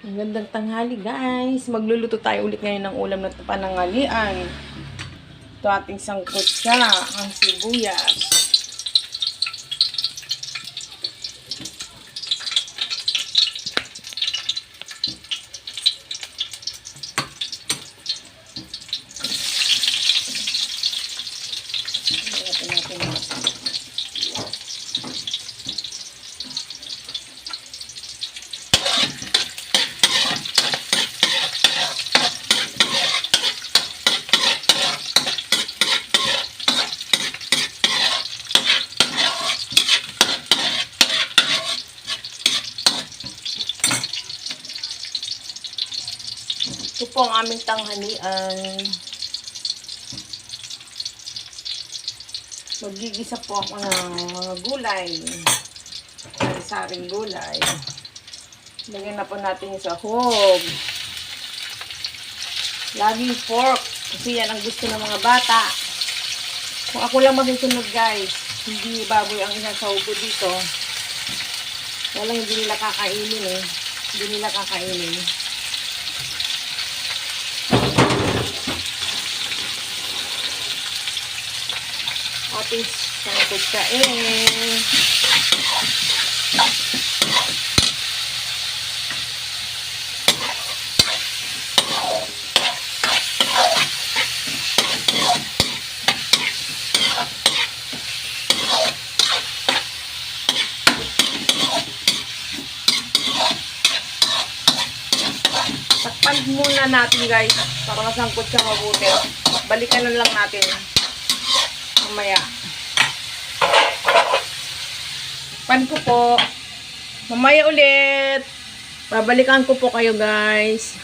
Magandang tanghali guys. Magluluto tayo ulit ngayon ng ulam na pananghalian. Ito ating sangkot siya, ang sibuyas. Ito po ang aming tanghalian. Magigisa po ako ng mga gulay. Saring gulay. Lagyan na po natin yung sahog. Laging pork. Kasi yan ang gusto ng mga bata. Kung ako lang masusunod guys, hindi baboy ang isang sahog ko dito. Walang hindi nila kakainin eh. Hindi nila kakainin. Ating sangkot kain. Takpan muna natin guys para masangkot siya mabuti. Balikan na lang natin mamaya. Pan ko po. Mamaya ulit. Babalikan ko po kayo guys.